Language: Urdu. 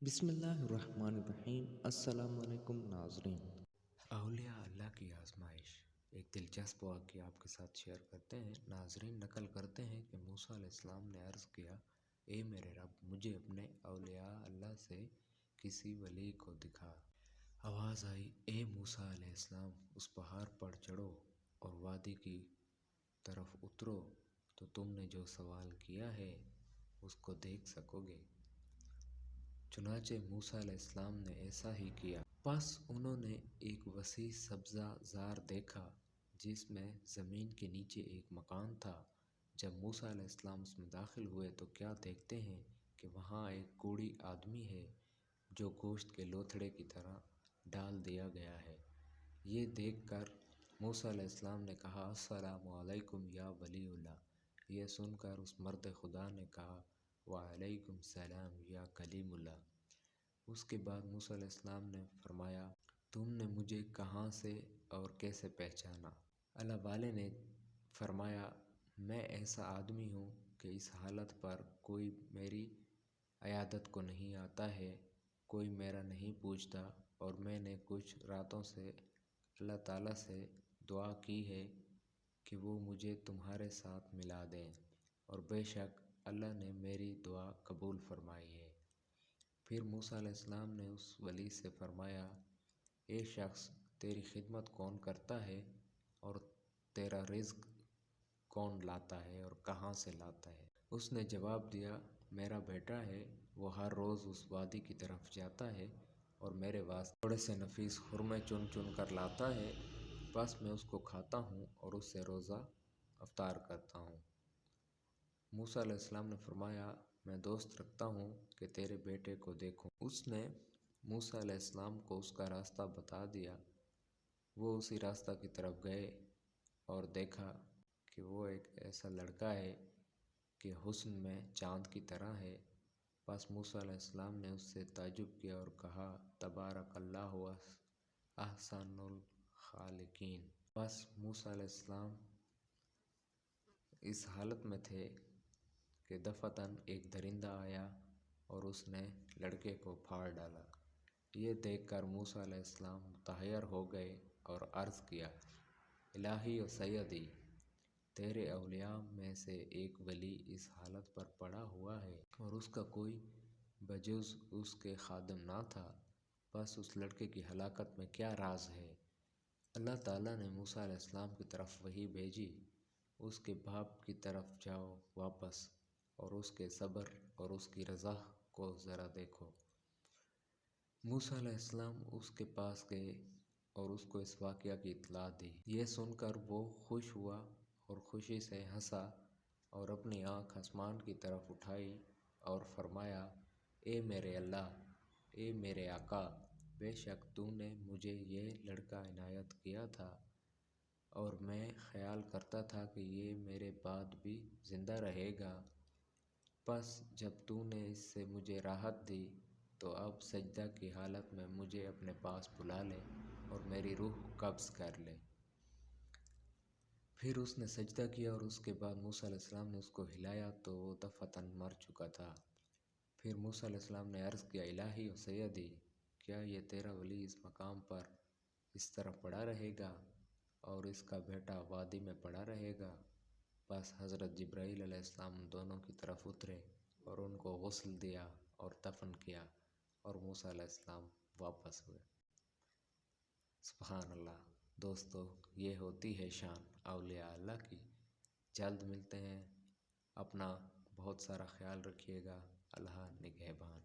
بسم اللہ الرحمن الرحیم۔ السلام علیکم ناظرین۔ اولیاء اللہ کی آزمائش ایک دلچسپ واقعہ آپ کے ساتھ شیئر کرتے ہیں۔ ناظرین نقل کرتے ہیں کہ موسیٰ علیہ السلام نے عرض کیا، اے میرے رب، مجھے اپنے اولیاء اللہ سے کسی ولی کو دکھا۔ آواز آئی، اے موسیٰ علیہ السلام، اس پہاڑ پر چڑھو اور وادی کی طرف اترو تو تم نے جو سوال کیا ہے اس کو دیکھ سکو گے۔ چنانچہ موسیٰ علیہ السلام نے ایسا ہی کیا۔ پس انہوں نے ایک وسیع سبزہ زار دیکھا جس میں زمین کے نیچے ایک مکان تھا۔ جب موسیٰ علیہ السلام اس میں داخل ہوئے تو کیا دیکھتے ہیں کہ وہاں ایک کوڑی آدمی ہے جو گوشت کے لوتھڑے کی طرح ڈال دیا گیا ہے۔ یہ دیکھ کر موسیٰ علیہ السلام نے کہا، السلام علیکم یا ولی اللہ۔ یہ سن کر اس مرد خدا نے کہا، وعلیکم السلام یا کلیم اللہ۔ اس کے بعد موسیٰ علیہ السلام نے فرمایا، تم نے مجھے کہاں سے اور کیسے پہچانا؟ اللہ والے نے فرمایا، میں ایسا آدمی ہوں کہ اس حالت پر کوئی میری عیادت کو نہیں آتا ہے، کوئی میرا نہیں پوچھتا، اور میں نے کچھ راتوں سے اللہ تعالیٰ سے دعا کی ہے کہ وہ مجھے تمہارے ساتھ ملا دیں، اور بے شک اللہ نے میری دعا قبول فرمائی ہے۔ پھر موسیٰ علیہ السلام نے اس ولی سے فرمایا، اے شخص، تیری خدمت کون کرتا ہے اور تیرا رزق کون لاتا ہے اور کہاں سے لاتا ہے؟ اس نے جواب دیا، میرا بیٹا ہے، وہ ہر روز اس وادی کی طرف جاتا ہے اور میرے واسطے تھوڑے سے نفیس خرمے چن چن کر لاتا ہے، بس میں اس کو کھاتا ہوں اور اس سے روزہ افطار کرتا ہوں۔ موسیٰ علیہ السلام نے فرمایا، میں دوست رکھتا ہوں کہ تیرے بیٹے کو دیکھوں۔ اس نے موسیٰ علیہ السلام کو اس کا راستہ بتا دیا۔ وہ اسی راستہ کی طرف گئے اور دیکھا کہ وہ ایک ایسا لڑکا ہے کہ حسن میں چاند کی طرح ہے۔ پس موسیٰ علیہ السلام نے اس سے تعجب کیا اور کہا، تبارک اللہ و احسن الخالقین۔ پس موسیٰ علیہ السلام اس حالت میں تھے کہ دفعتاً ایک درندہ آیا اور اس نے لڑکے کو پھاڑ ڈالا۔ یہ دیکھ کر موسیٰ علیہ السلام متحیر ہو گئے اور عرض کیا، الہی و سیدی، تیرے اولیاء میں سے ایک ولی اس حالت پر پڑا ہوا ہے اور اس کا کوئی بجز اس کے خادم نہ تھا، بس اس لڑکے کی ہلاکت میں کیا راز ہے؟ اللہ تعالیٰ نے موسیٰ علیہ السلام کی طرف وحی بھیجی، اس کے باپ کی طرف جاؤ واپس اور اس کے صبر اور اس کی رضا کو ذرا دیکھو۔ موسیٰ علیہ السلام اس کے پاس گئے اور اس کو اس واقعہ کی اطلاع دی۔ یہ سن کر وہ خوش ہوا اور خوشی سے ہنسا اور اپنی آنکھ آسمان کی طرف اٹھائی اور فرمایا، اے میرے اللہ، اے میرے آقا، بے شک تو نے مجھے یہ لڑکا عنایت کیا تھا اور میں خیال کرتا تھا کہ یہ میرے بعد بھی زندہ رہے گا، پس جب تو نے اس سے مجھے راحت دی تو اب سجدہ کی حالت میں مجھے اپنے پاس بلا لے اور میری روح قبض کر لے۔ پھر اس نے سجدہ کیا اور اس کے بعد موسیٰ علیہ السلام نے اس کو ہلایا تو وہ دفعتاً مر چکا تھا۔ پھر موسیٰ علیہ السلام نے عرض کیا، الہی و سیدی، کیا یہ تیرا ولی اس مقام پر اس طرح پڑا رہے گا اور اس کا بیٹا وادی میں پڑا رہے گا؟ بس حضرت جبرائیل علیہ السلام دونوں کی طرف اترے اور ان کو غسل دیا اور دفن کیا اور موسیٰ علیہ السلام واپس ہوئے۔ سبحان اللہ۔ دوستو، یہ ہوتی ہے شان اولیاء اللہ کی۔ جلد ملتے ہیں، اپنا بہت سارا خیال رکھیے گا۔ اللہ نگہبان۔